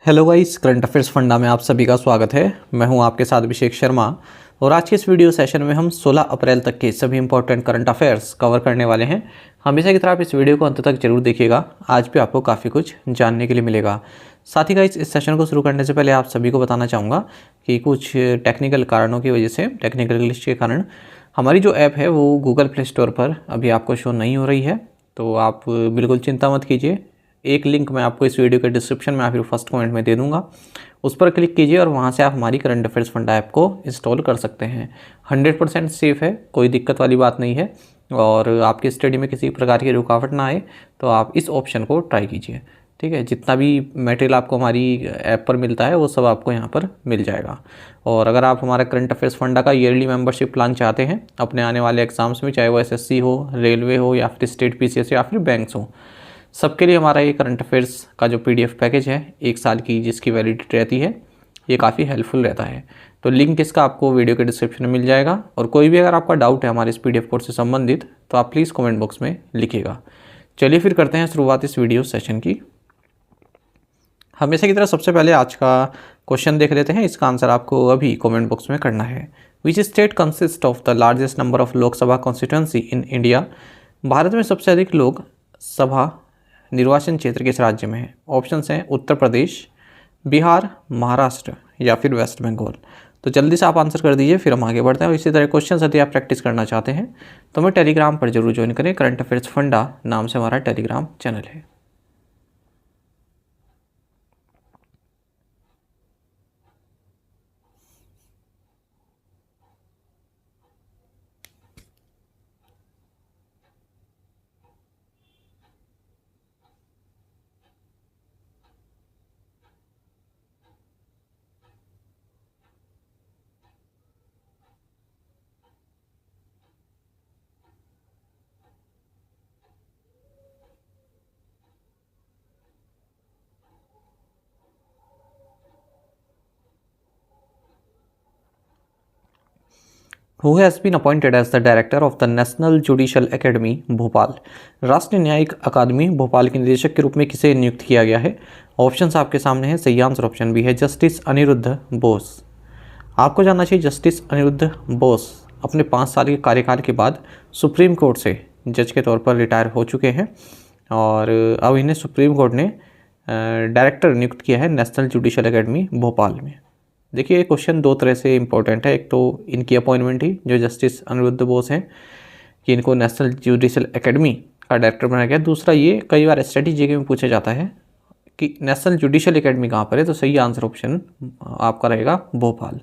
Hello guys, current affairs funda में आप सभी का स्वागत है। मैं हूं आपके साथ अभिषेक शर्मा और आज के इस वीडियो सेशन में हम 16 अप्रैल तक के सभी इंपॉर्टेंट करंट अफेयर्स कवर करने वाले हैं। हमेशा की तरह आप इस वीडियो को अंत तक जरूर देखिएगा, आज भी आपको काफ़ी कुछ जानने के लिए मिलेगा। साथ ही गाइस, इस सेशन को शुरू करने से पहले आप सभी को बताना चाहूँगा कि कुछ टेक्निकल कारणों की वजह से, टेक्निकल ग्लिच के कारण हमारी जो ऐप है वो गूगल प्ले स्टोर पर अभी आपको शो नहीं हो रही है। तो आप बिल्कुल चिंता मत कीजिए, एक लिंक मैं आपको इस वीडियो के डिस्क्रिप्शन में या फिर फर्स्ट कमेंट में दे दूंगा, उस पर क्लिक कीजिए और वहां से आप हमारी करंट अफेयर्स फंडा ऐप को इंस्टॉल कर सकते हैं। 100% सेफ़ है, कोई दिक्कत वाली बात नहीं है और आपकी स्टडी में किसी प्रकार की रुकावट ना आए तो आप इस ऑप्शन को ट्राई कीजिए। ठीक है, जितना भी मटेरियल आपको हमारी ऐप पर मिलता है वो सब आपको यहाँ पर मिल जाएगा। और अगर आप हमारा करंट अफेयर्स फंडा का ईयरली मेंबरशिप प्लान चाहते हैं अपने आने वाले एग्जाम्स में, चाहे वो एसएससी हो, रेलवे हो या फिर स्टेट पीसीएस या फिर बैंक्स हो, सबके लिए हमारा ये करंट अफेयर्स का जो पीडीएफ पैकेज है 1 साल की जिसकी वैलिडिटी रहती है, ये काफ़ी हेल्पफुल रहता है। तो लिंक इसका आपको वीडियो के डिस्क्रिप्शन में मिल जाएगा। और कोई भी अगर आपका डाउट है हमारे इस पीडीएफ कोर्स से संबंधित तो आप प्लीज़ कमेंट बॉक्स में लिखिएगा। चलिए फिर करते हैं शुरुआत इस वीडियो सेशन की। हमेशा की तरह सबसे पहले आज का क्वेश्चन देख लेते हैं, इसका आंसर आपको अभी कमेंट बॉक्स में करना है। Which state consist of the largest number of Lok Sabha constituency in India? Bharat में सबसे अधिक लोक सभा निर्वाचन क्षेत्र किस राज्य में है? ऑप्शंस हैं उत्तर प्रदेश, बिहार, महाराष्ट्र या फिर वेस्ट बंगाल। तो जल्दी से आप आंसर कर दीजिए, फिर हम आगे बढ़ते हैं। और इसी तरह क्वेश्चन यदि आप प्रैक्टिस करना चाहते हैं तो हमें टेलीग्राम पर जरूर ज्वाइन करें, करंट अफेयर्स फंडा नाम से हमारा टेलीग्राम चैनल है। Who has been appointed as the director of the National Judicial Academy, Bhopal? राष्ट्रीय न्यायिक अकादमी भोपाल के निदेशक के रूप में किसे नियुक्त किया गया है? ऑप्शंस आपके सामने हैं। सही आंसर ऑप्शन बी है, जस्टिस अनिरुद्ध बोस। आपको जानना चाहिए जस्टिस अनिरुद्ध बोस अपने 5 साल के कार्यकाल के बाद सुप्रीम कोर्ट से जज के तौर पर रिटायर हो चुके हैं और अब इन्हें सुप्रीम कोर्ट ने डायरेक्टर नियुक्त किया है नेशनल जुडिशल एकेडमी भोपाल में। देखिए, ये क्वेश्चन दो तरह से इंपॉर्टेंट है। एक तो इनकी अपॉइंटमेंट ही, जो जस्टिस अनिरुद्ध बोस हैं, कि इनको नेशनल जुडिशल एकेडमी का डायरेक्टर बनाया गया। दूसरा ये कई बार स्ट्रेटेजी में पूछा जाता है कि नेशनल जुडिशल एकेडमी कहाँ पर है, तो सही आंसर ऑप्शन आपका रहेगा भोपाल।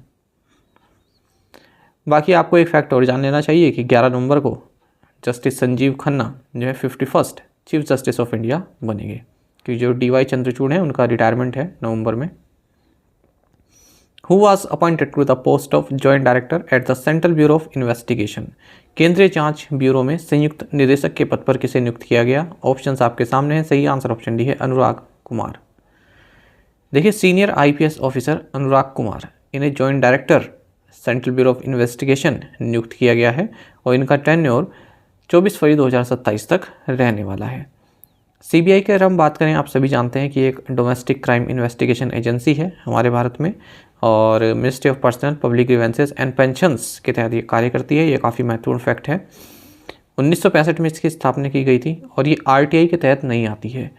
बाकी आपको एक फैक्ट और जान लेना चाहिए कि 11 नवंबर को जस्टिस संजीव खन्ना जो है 51st chief justice of India बनेंगे, क्योंकि जो DY चंद्रचूड़ हैं उनका रिटायरमेंट है नवंबर में। Who was appointed to the post of Joint Director at the Central Bureau of Investigation? केंद्रीय जांच ब्यूरो में संयुक्त निदेशक के पद पर किसे नियुक्त किया गया? ऑप्शंस आपके सामने हैं। सही आंसर ऑप्शन डी है, अनुराग कुमार। देखिए, सीनियर IPS ऑफिसर अनुराग कुमार, इन्हें joint director central bureau of investigation नियुक्त किया गया है और इनका टेन्योर 24 फरवरी 2027 तक रहने वाला है। CBI की अगर हम बात करें, आप सभी जानते हैं कि एक डोमेस्टिक क्राइम इन्वेस्टिगेशन एजेंसी है हमारे भारत में और ministry of personnel public grievances and pensions के तहत ये कार्य करती है। ये काफ़ी महत्वपूर्ण फैक्ट है। 1965 में इसकी स्थापना की गई थी और ये RTI के तहत नहीं आती है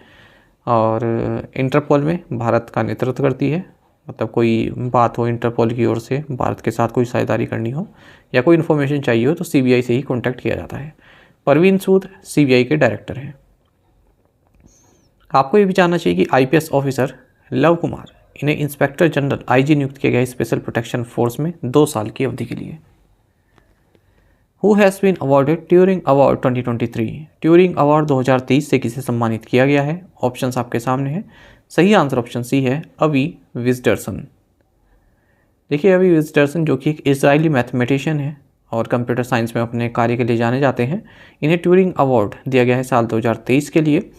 और इंटरपोल में भारत का नेतृत्व करती है। मतलब कोई बात हो इंटरपोल की ओर से, भारत के साथ कोई साझेदारी करनी हो या कोई इन्फॉर्मेशन चाहिए हो तो CBI से ही कॉन्टैक्ट किया जाता है। परवीन सूद CBI के डायरेक्टर हैं। आपको ये भी जानना चाहिए कि IPS ऑफिसर लव कुमार, इन्हें इंस्पेक्टर जनरल IG नियुक्त किया गया है स्पेशल प्रोटेक्शन फोर्स में 2 साल की अवधि के लिए। Who has been awarded Turing award 2023? Turing award 2023 से किसे सम्मानित किया गया है? ऑप्शंस आपके सामने हैं। सही आंसर ऑप्शन सी है, अवी विजडर्सन। देखिए, अवी विजडर्सन जो कि एक इजरायली मैथमेटिशियन है और कंप्यूटर साइंस में अपने कार्य के लिए जाने जाते हैं, इन्हें ट्यूरिंग अवार्ड दिया गया है साल 2023 के लिए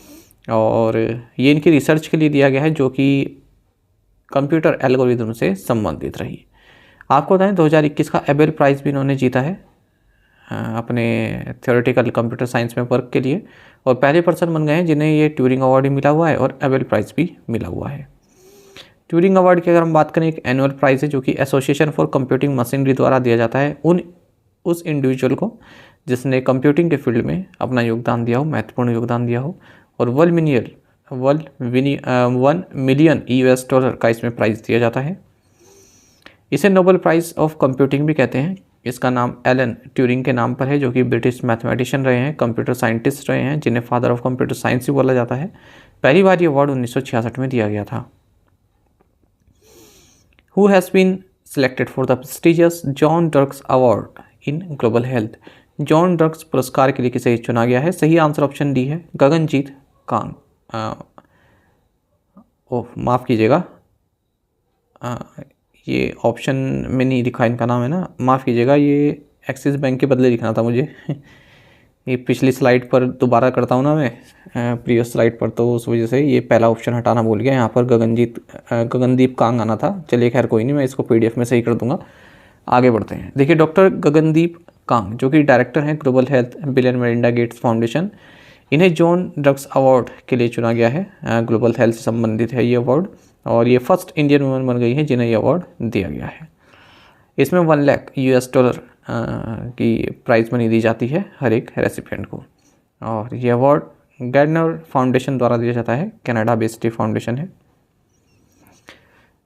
और ये इनकी रिसर्च के लिए दिया गया है जो कि कंप्यूटर एल्गोरिदम से संबंधित रही। आपको बताएं 2021 का एबेल प्राइज़ भी इन्होंने जीता है अपने थ्योरेटिकल कंप्यूटर साइंस में वर्क के लिए और पहले पर्सन बन गए हैं जिन्हें ये ट्यूरिंग अवार्ड भी मिला हुआ है और एबेल प्राइज़ भी मिला हुआ है। ट्यूरिंग अवार्ड की अगर हम बात करें, एक एनुअल प्राइज़ है जो कि एसोसिएशन फॉर कंप्यूटिंग मशीनरी द्वारा दिया जाता है उस इंडिविजुअल को जिसने कंप्यूटिंग के फील्ड में अपना योगदान दिया हो, महत्वपूर्ण योगदान दिया हो। और $1 मिलियन US का इसमें प्राइज़ दिया जाता है। इसे नोबेल प्राइज़ ऑफ कंप्यूटिंग भी कहते हैं। इसका नाम एलन ट्यूरिंग के नाम पर है, जो कि ब्रिटिश मैथमेटिशियन रहे हैं, कंप्यूटर साइंटिस्ट रहे हैं, जिन्हें फादर ऑफ कंप्यूटर साइंस भी बोला जाता है। पहली बार ये अवार्ड 1966 में दिया गया था। Who has been selected for the prestigious John Dirks Award in Global Health? John drugs पुरस्कार के लिए किसे चुना गया है? सही आंसर ऑप्शन डी है, गगनजीत कांग। माफ़ कीजिएगा, ये ऑप्शन में नहीं लिखा इनका नाम है ना, माफ़ कीजिएगा, ये एक्सिस बैंक के बदले लिखना था मुझे। ये पिछली स्लाइड पर दोबारा करता हूँ ना मैं, प्रीवियस स्लाइड पर, तो उस वजह से ये पहला ऑप्शन हटाना भूल गया। यहाँ पर गगनदीप कांग आना था। चलिए खैर कोई नहीं, मैं इसको PDF में सही कर दूंगा। आगे बढ़ते हैं। देखिए, डॉक्टर गगनदीप कांग जो कि डायरेक्टर हैं global health bill and Melinda Gates foundation, इन्हें जॉन ड्रग्स अवार्ड के लिए चुना गया है। ग्लोबल हेल्थ से संबंधित है ये अवार्ड, और ये फर्स्ट इंडियन वुमेन बन गई है जिन्हें ये अवार्ड दिया गया है। इसमें $1 लाख की प्राइज़ मनी दी जाती है हर एक रेसिपिएंट को। और ये अवार्ड गार्डनर फाउंडेशन द्वारा दिया जाता है, कनाडा बेस्ड फाउंडेशन है।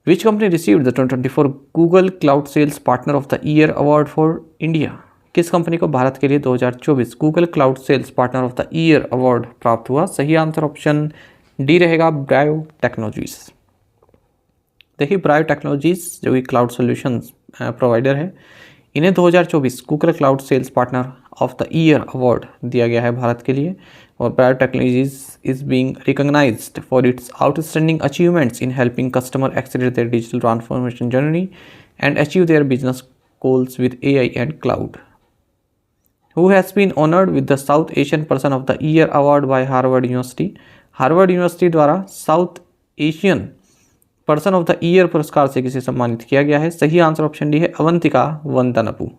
Which company received the 2024 Google cloud sales partner of the year award for India? किस कंपनी को भारत के लिए 2024 Google cloud sales partner of the year award प्राप्त हुआ? सही आंसर ऑप्शन डी रहेगा, ब्रायो टेक्नोलॉजीज। देखिए, ब्रायो टेक्नोलॉजीज जो कि क्लाउड सॉल्यूशंस प्रोवाइडर है, इन्हें 2024 Google cloud sales partner of the year award दिया गया है भारत के लिए। और Brio technologies is being recognised for its outstanding achievements in helping customer accelerate their digital transformation journey and achieve their business goals with AI and cloud. Who has been honored with the South Asian Person of the Year award by Harvard University? Harvard University द्वारा South Asian person of the year पुरस्कार से किसे सम्मानित किया गया है? सही answer option D है, अवंतिका वंदनपु।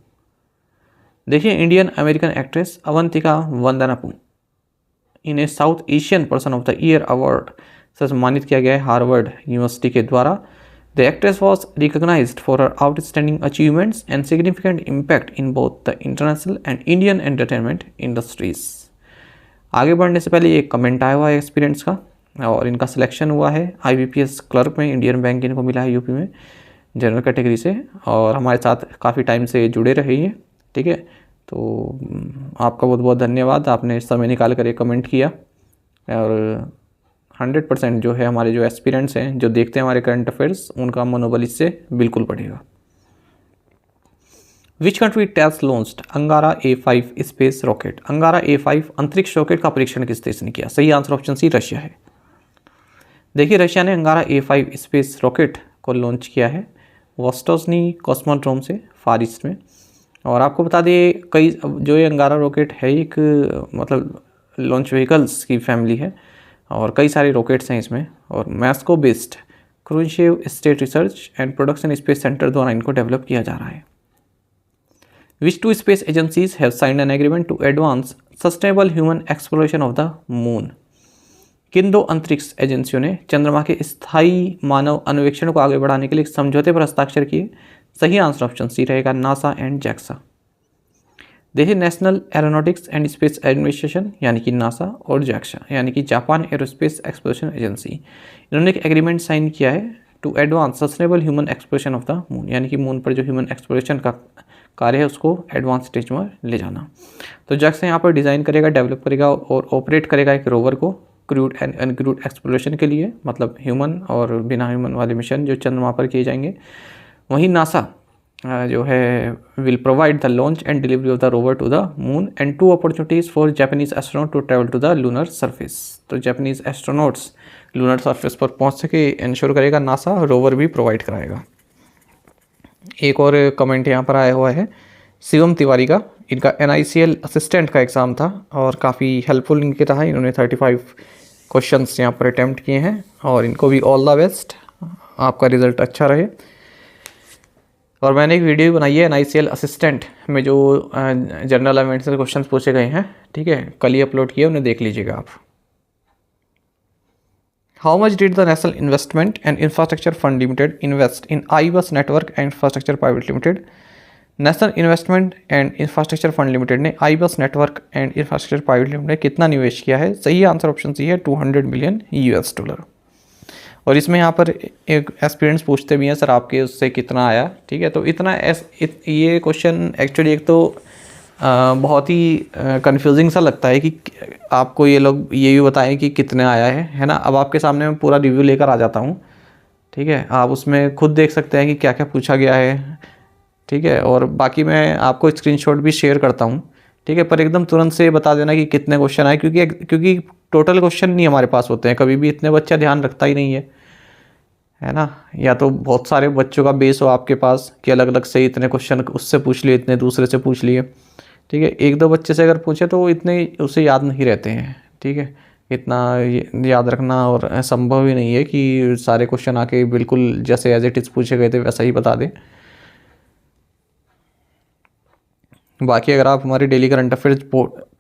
देखिए, इंडियन अमेरिकन एक्ट्रेस अवंतिका वंदनपु, इन्हें south Asian person of the year award से सम्मानित किया गया है हार्वर्ड यूनिवर्सिटी के द्वारा। The actress was recognized for her outstanding achievements and significant impact in both the international and Indian entertainment industries. आगे बढ़ने से पहले एक कमेंट आया हुआ है एक्सपीरियंस का, और इनका सिलेक्शन हुआ है IBPS क्लर्क में, इंडियन बैंक इनको मिला है यूपी में जनरल कैटेगरी से, और हमारे साथ काफ़ी टाइम से जुड़े रहे हैं। ठीक है, तो आपका बहुत बहुत धन्यवाद, आपने समय निकाल कर एक कमेंट किया। और 100% जो है हमारे जो एस्पिरेंट्स हैं, जो देखते हैं हमारे करंट अफेयर्स, उनका मनोबल इससे बिल्कुल बढ़ेगा। विच कंट्री टेस्ट लॉन्च्ड अंगारा A5 स्पेस रॉकेट? अंगारा A5 अंतरिक्ष रॉकेट का परीक्षण किस देश ने किया? सही आंसर ऑप्शन सी, रशिया है। देखिए, रशिया ने अंगारा A5 स्पेस रॉकेट को लॉन्च किया है वोस्टोजनी कॉस्मोड्रोम से फार ईस्ट में। और आपको बता दें, कई जो ये अंगारा रॉकेट है, एक मतलब लॉन्च व्हीकल्स की फैमिली है, और कई सारे रॉकेट्स हैं इसमें। और Moscow based Khrunichev state research and production space centre द्वारा इनको डेवलप किया जा रहा है। Which two space agencies have signed an agreement to advance sustainable human exploration of the moon? किन दो अंतरिक्ष एजेंसियों ने चंद्रमा के स्थायी मानव अन्वेषण को आगे बढ़ाने के लिए समझौते पर हस्ताक्षर किए? सही आंसर ऑप्शन सी रहेगा, नासा एंड जैक्सा। देखिए, national aeronautics and space administration यानी कि नासा, और जैक्सा यानी कि जापान एरोस्पेस एक्सप्लोरेशन एजेंसी, इन्होंने एक एग्रीमेंट साइन किया है to advance sustainable human exploration of the moon, यानी कि मून पर जो ह्यूमन एक्सप्लोरेशन का कार्य है उसको एडवांस स्टेज में ले जाना। तो जैक्सा यहाँ पर डिज़ाइन करेगा, डेवलप करेगा और ऑपरेट करेगा एक रोवर को क्रूड एंड अनक्रूड एक्सप्लोरेशन के लिए, मतलब ह्यूमन और बिना ह्यूमन वाले मिशन जो चंद्रमा पर किए जाएंगे। वहीं नासा जो है will provide the launch and delivery of the rover to the moon and 2 opportunities for Japanese astronaut to travel to the lunar surface. तो जापानीज एस्ट्रोनॉट्स लूनर सरफेस पर पहुंच सके इंश्योर करेगा नासा, रोवर भी provide कराएगा। एक और comment यहाँ पर आया हुआ है शिवम तिवारी का, इनका NICL असिस्टेंट का एग्ज़ाम था और काफ़ी हेल्पफुल इनके रहा। इन्होंने 35 क्वेश्चंस यहाँ पर अटैम्प्ट किए हैं, और इनको भी ऑल द बेस्ट, आपका रिज़ल्ट अच्छा रहे। और मैंने एक वीडियो बनाई है NICL असिस्टेंट में जो जनरल अवेयरनेस से क्वेश्चन पूछे गए हैं, ठीक है, कल ही अपलोड किया, उन्हें देख लीजिएगा आप। How much did the national investment and infrastructure fund limited invest in I bus network and infrastructure private limited. National investment and infrastructure fund limited ने I bus network and infrastructure private limited में कितना निवेश किया है? सही answer option C है, $200 million. और इसमें यहाँ पर एक एस्पिरेंट्स पूछते भी हैं सर आपके उससे कितना आया, ठीक है। तो इतना ये क्वेश्चन एक्चुअली एक तो बहुत ही कंफ्यूजिंग सा लगता है कि आपको ये लोग ये भी बताएं कि कितने आया है ना। अब आपके सामने मैं पूरा रिव्यू लेकर आ जाता हूँ, ठीक है। आप उसमें खुद देख सकते हैं कि क्या क्या पूछा गया है, ठीक है। और बाकी मैं आपको स्क्रीनशॉट भी शेयर करता हूँ, ठीक है। पर एकदम तुरंत से बता देना कि कितने क्वेश्चन आए, क्योंकि टोटल क्वेश्चन नहीं हमारे पास होते हैं कभी भी, इतने बच्चा ध्यान रखता ही नहीं है ना। या तो बहुत सारे बच्चों का बेस हो आपके पास कि अलग अलग से इतने क्वेश्चन उससे पूछ लिए, इतने दूसरे से पूछ लिए, ठीक है। एक दो बच्चे से अगर पूछे तो इतने उसे याद नहीं रहते हैं, ठीक है। इतना याद रखना और संभव ही नहीं है कि सारे क्वेश्चन आके बिल्कुल जैसे एज इट इज़ पूछे गए थे वैसा ही बता दें। बाकी अगर आप हमारे डेली करंट अफेयर्स,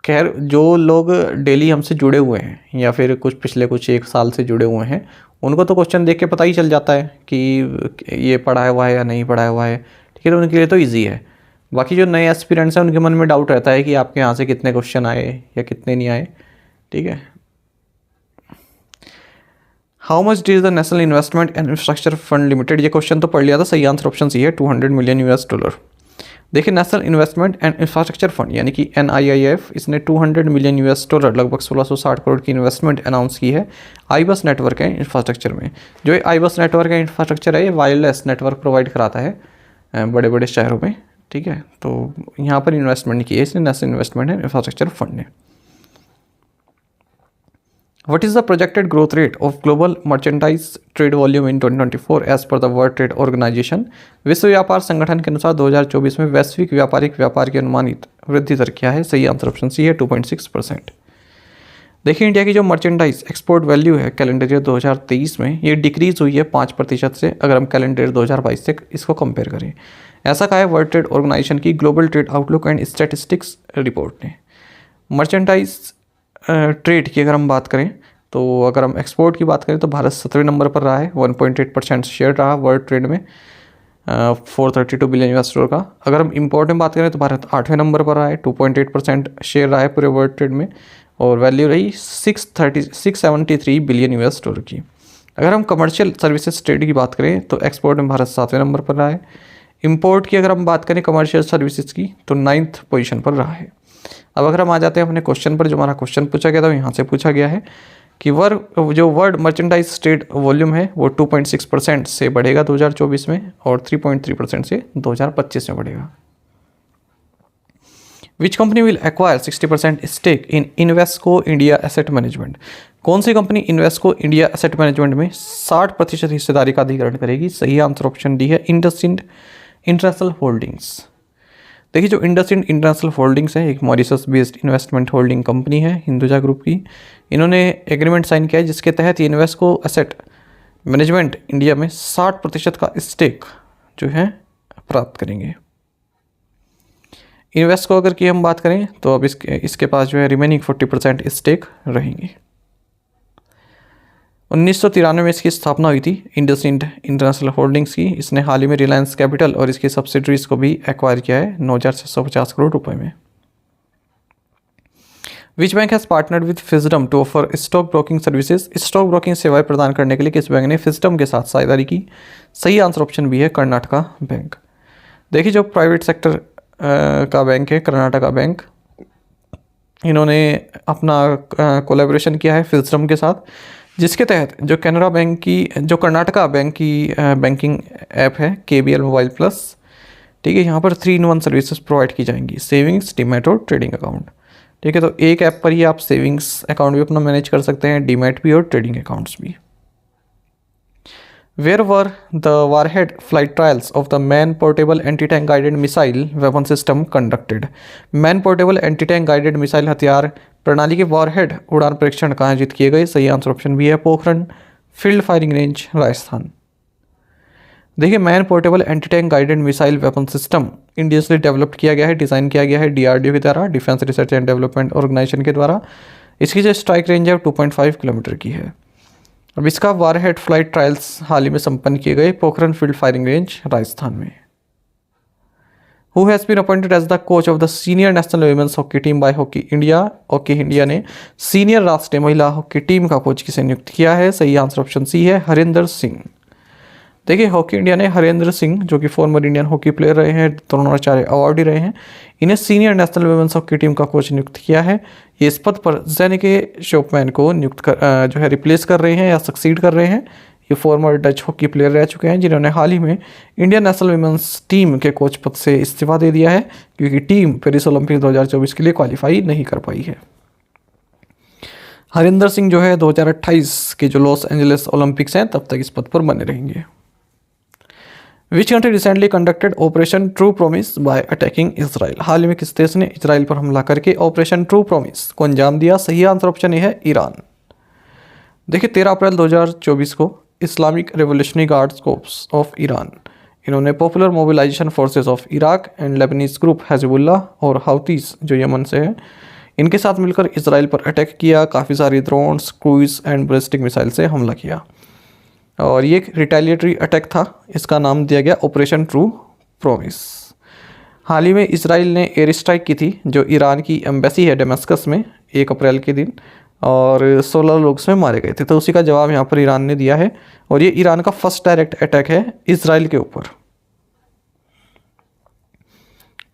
खैर जो लोग डेली हमसे जुड़े हुए हैं या फिर पिछले कुछ एक साल से जुड़े हुए हैं, उनको तो क्वेश्चन देख के पता ही चल जाता है कि ये पढ़ा हुआ है या नहीं पढ़ा हुआ है, ठीक है। तो उनके लिए तो ईजी है। बाकी जो नए एस्पिरेंट्स हैं उनके मन में डाउट रहता है कि आपके यहाँ से कितने क्वेश्चन आए या कितने नहीं आए, ठीक है। How much did the national investment and infrastructure fund limited, ये क्वेश्चन तो पढ़ लिया था, सही आंसर ऑप्शन सी है, $200 मिलियन। देखिए national investment and infrastructure fund यानी कि NIIF, इसने $200 मिलियन लगभग 1660 करोड़ की इन्वेस्टमेंट अनाउंस की है आई बस नेटवर्क है इंफ्रास्ट्रक्चर में। जो आई बस नेटवर्क है इंफ्रास्ट्रक्चर है, ये वायरलेस नेटवर्क प्रोवाइड कराता है बड़े बड़े शहरों में, ठीक है। तो यहाँ पर इन्वेस्टमेंट की है इसने national investment and infrastructure fund ने। What is the projected growth rate of global merchandise trade volume in 2024 as per the World Trade Organization? विश्व व्यापार संगठन के अनुसार 2024 में वैश्विक व्यापारिक व्यापार की अनुमानित वृद्धि दर क्या है? सही आंसर ऑप्शन सी है, 2.6%। देखिए इंडिया की जो मर्चेंडाइज एक्सपोर्ट वैल्यू है कैलेंडर ईयर 2023 में, ये डिक्रीज हुई है 5% से, अगर हम कैलेंडर ईयर 2022 से इसको कंपेयर करें। ऐसा कहा है वर्ल्ड ट्रेड ऑर्गेनाइजेशन की global trade outlook and statistics report ने। मर्चेंडाइज ट्रेड की अगर हम बात करें तो अगर हम एक्सपोर्ट की बात करें तो भारत 7वें नंबर पर रहा है, 1.8% शेयर रहा वर्ल्ड ट्रेड में, $432 बिलियन का। अगर हम इंपोर्ट में बात करें तो भारत 8वें नंबर पर रहा है, 2.8% शेयर रहा है पूरे वर्ल्ड ट्रेड में, और वैल्यू रही 673 बिलियन की। अगर हम कमर्शियल सर्विसेज ट्रेड की बात करें तो एक्सपोर्ट में भारत 7वें नंबर पर रहा है। इंपोर्ट की अगर हम बात करें कमर्शियल सर्विसेज की तो 9th पोजीशन पर रहा है। अब अगर हम आ जाते हैं अपने क्वेश्चन पर, जो हमारा क्वेश्चन पूछा गया था यहाँ से पूछा गया है कि जो वर्ल्ड मर्चेंडाइज ट्रेड वॉल्यूम है वो 2.6% से बढ़ेगा 2024 में और 3.3% से 2025 में बढ़ेगा। Which company will acquire 60% stake in Invesco India asset management? कौन सी company Invesco India asset management में 60% हिस्सेदारी का अधिग्रहण करेगी? सही आंसर ऑप्शन डी है, इंडसइंड इंटरनेशनल होल्डिंग्स। देखिए जो इंडसइंड इंटरनेशनल होल्डिंग्स है एक Mauritius based investment holding company है हिंदुजा ग्रुप की। इन्होंने एग्रीमेंट साइन किया है जिसके तहत ये इन्वेस्को एसेट मैनेजमेंट इंडिया में 60% का स्टेक जो है प्राप्त करेंगे। इन्वेस्को अगर की हम बात करें तो अब इसके पास जो है रिमेनिंग 40% स्टेक रहेंगे। 1993 में इसकी स्थापना हुई थी इंडसइंड इंटरनेशनल होल्डिंग्स की। इसने हाल ही में रिलायंस कैपिटल और इसकी सब्सिडरीज को भी एक्वायर किया है 9,650 करोड़ रुपए में। Which bank has partnered with Fisdom to offer stock broking services? Stock broking सेवाएं प्रदान करने के लिए किस बैंक ने फिजडम के साथ साझेदारी की? सही आंसर ऑप्शन बी है, कर्नाटका बैंक। देखिए जो प्राइवेट सेक्टर का बैंक है कर्नाटका बैंक, इन्होंने अपना कोलैबोरेशन किया है फिजडम के साथ, जिसके तहत जो कैनरा बैंक की जो कर्नाटका बैंक की बैंकिंग ऐप है KBL मोबाइल प्लस, ठीक है, यहाँ पर 3-in-1 सर्विसेज प्रोवाइड की जाएंगी, सेविंग्स, डीमैट और ट्रेडिंग अकाउंट। ठीक है, तो एक ऐप पर ही आप सेविंग्स अकाउंट भी अपना मैनेज कर सकते हैं, डीमैट भी और ट्रेडिंग अकाउंट्स भी। Where were the warhead flight trials of the man portable anti tank guided missile weapon system conducted? Man portable anti tank guided missile हथियार प्रणाली के वारहेड उड़ान परीक्षण कहाँ आयोजित किए गए? सही आंसर ऑप्शन बी है, Pokhran field firing range, Rajasthan. देखिए man portable anti tank guided missile weapon system India से डेवलप किया गया है, डिज़ाइन किया गया है DRDO के द्वारा, defence research and development organisation के द्वारा। इसकी जो स्ट्राइक रेंज है 2.5 किलोमीटर की है। अब इसका वारहेड फ्लाइट ट्रायल्स हाल ही में संपन्न किए गए Pokhran field firing range Rajasthan में। Who has been appointed as the coach of the senior national women's hockey team by Hockey India? Hockey India ने सीनियर राष्ट्रीय महिला हॉकी टीम का कोच किसे नियुक्त किया है? सही आंसर ऑप्शन सी है, हरिंदर सिंह। देखिए, हॉकी इंडिया ने हरिंदर सिंह, जो कि फॉर्मर इंडियन हॉकी प्लेयर रहे हैं, द्रोणाचार्य अवार्ड रहे हैं, इन्हें senior national women's hockey team का कोच नियुक्त किया है। ये इस पद पर जेनिके शोपमैन को जो है रिप्लेस कर रहे हैं या सक्सीड कर रहे हैं। ये फॉर्मर डच हॉकी प्लेयर रह चुके हैं, जिन्होंने हाल ही में इंडियन नेशनल वुमेन्स टीम के कोच पद से इस्तीफा दे दिया है, क्योंकि टीम पेरिस ओलंपिक 2024 के लिए क्वालिफाई नहीं कर पाई है। हरिंदर सिंह जो है 2028 के जो लॉस एंजलिस ओलंपिक्स हैं तब तक इस पद पर बने रहेंगे। Which country recently conducted operation true promise by attacking Israel? हाल ही में किस देश ने इसराइल पर हमला करके ऑपरेशन ट्रू प्रॉमिस को अंजाम दिया? सही आंसर ऑप्शन ए है, ईरान। देखिए, 13 अप्रैल 2024 को Islamic revolutionary guards corps of Iran, इन्होंने popular mobilisation forces of Iraq and Lebanese group Hezbollah और हाउतीस जो यमन से है, इनके साथ मिलकर इसराइल पर अटैक किया। काफ़ी सारी ड्रोन्स, क्रूइज एंड बैलिस्टिक मिसाइल से हमला किया और ये एक रिटेलिएटरी अटैक था। इसका नाम दिया गया ऑपरेशन ट्रू प्रॉमिस। हाल ही में इसराइल ने एयर स्ट्राइक की थी जो ईरान की एम्बेसी है डेमास्कस में 1 अप्रैल के दिन, और 16 लोग उसमें मारे गए थे। तो उसी का जवाब यहाँ पर ईरान ने दिया है और ये ईरान का फर्स्ट डायरेक्ट अटैक है इसराइल के ऊपर।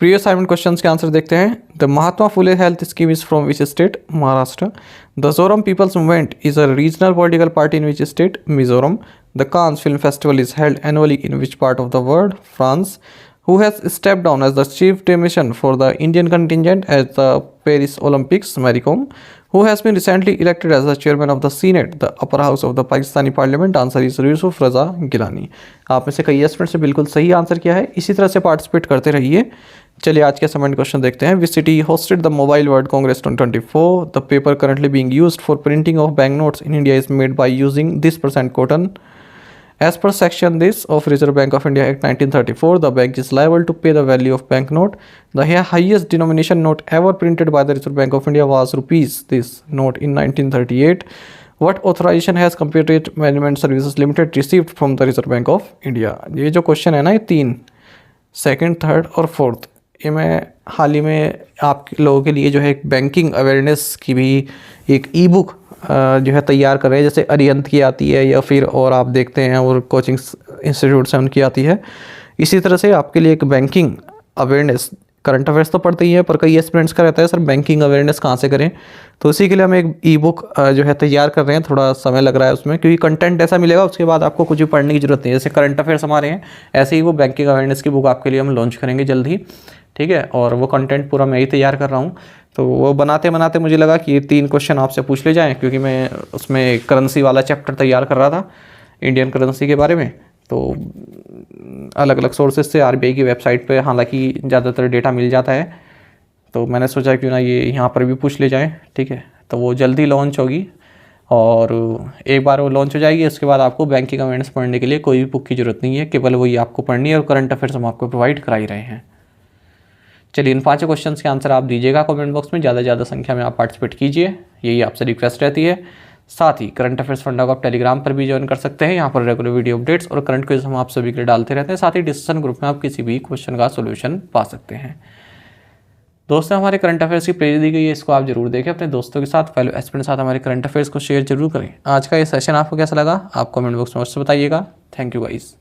प्रीवियस असाइनमेंट क्वेश्चंस के आंसर देखते हैं। The Mahatma Phule health scheme is from which state? Maharashtra. The Zoram people's movement is a regional political party in which state? Mizoram. The Cannes film festival is held annually in which part of the world? France. Who has stepped down as the chief technician for the Indian contingent at the Paris Olympics? Mary Kom. Who has been recently elected as the chairman of the Senate, the upper house of the Pakistani Parliament? Answer is Yusuf Raza Gilani. आप में से कई students ने बिल्कुल सही answer किया है। इसी तरह से पार्टिसिपेट करते रहिए। चलिए आज के असाइनमेंट क्वेश्चन देखते हैं। Which city hosted the mobile world Congress 2024? The paper currently being used for printing of bank notes in India is made by using this % cotton. As per section this of Reserve Bank of India Act 1934, the bank is liable to pay the value of banknote. The highest denomination note ever printed by the Reserve Bank of India was rupees. This note in 1938. What authorization has Computer Management Services Limited received from the Reserve Bank of India? ये जो question है ना, ये 3, second, third और fourth, ये मैं हाल ही में आप लोगों के लिए जो है बैंकिंग अवेयरनेस की भी एक ई बुक जो है तैयार कर रहे हैं। जैसे अरिहंत की आती है या फिर और आप देखते हैं और कोचिंग इंस्टीट्यूट्स हैं उनकी आती है। इसी तरह से आपके लिए एक बैंकिंग अवेयरनेस, करंट अफेयर्स तो पढ़ते ही हैं पर कई स्टूडेंट्स का रहता है सर बैंकिंग अवेयरनेस कहाँ से करें, तो उसी के लिए हम एक ई बुक जो है तैयार कर रहे हैं। थोड़ा समय लग रहा है उसमें, क्योंकि कंटेंट ऐसा मिलेगा उसके बाद आपको कुछ भी पढ़ने की जरूरत नहीं है। जैसे करंट अफेयर्स हमारे हैं, ऐसे ही वो बैंकिंग अवेयरनेस की बुक आपके लिए हम लॉन्च करेंगे जल्द ही, ठीक है। और वो कंटेंट पूरा मैं ही तैयार कर रहा हूँ। तो वो बनाते बनाते मुझे लगा कि ये 3 क्वेश्चन आपसे पूछ ले जाएँ, क्योंकि मैं उसमें करेंसी वाला चैप्टर तैयार कर रहा था, इंडियन करेंसी के बारे में। तो अलग अलग सोर्सेज से RBI की वेबसाइट पे हालांकि ज़्यादातर डेटा मिल जाता है, तो मैंने सोचा क्यों ना ये यहाँ पर भी पूछ ले जाएँ, ठीक है। तो वो जल्दी लॉन्च होगी और एक बार वो लॉन्च हो जाएगी उसके बाद आपको बैंकिंग अवेयरनेस पढ़ने के लिए कोई भी बुक की ज़रूरत नहीं है, केवल वही आपको पढ़नी है और करंट अफेयर्स हम आपको प्रोवाइड करा ही रहे हैं। चलिए इन 5 क्वेश्चन के आंसर आप दीजिएगा कमेंट बॉक्स में, ज़्यादा से ज़्यादा संख्या में आप पार्टिसिपेट कीजिए, यही आपसे रिक्वेस्ट रहती है। साथ ही करंट अफेयर्स फंडा को आप टेलीग्राम पर भी ज्वाइन कर सकते हैं। यहाँ पर रेगुलर वीडियो अपडेट्स और करंट क्विज हम आप सभी के लिए डालते रहते हैं। साथ ही डिस्कशन ग्रुप में आप किसी भी क्वेश्चन का सोल्यूशन पा सकते हैं। दोस्तों, हमारे करंट अफेयर्स की प्लेलिस्ट दी गई है, इसको आप जरूर देखें, अपने दोस्तों के साथ, फेलो एस्पिरेंट के साथ हमारे करंट अफेयर्स को शेयर जरूर करें। आज का ये सेशन आपको कैसा लगा आप कमेंट बॉक्स में अवश्य बताइएगा। Thank you guys.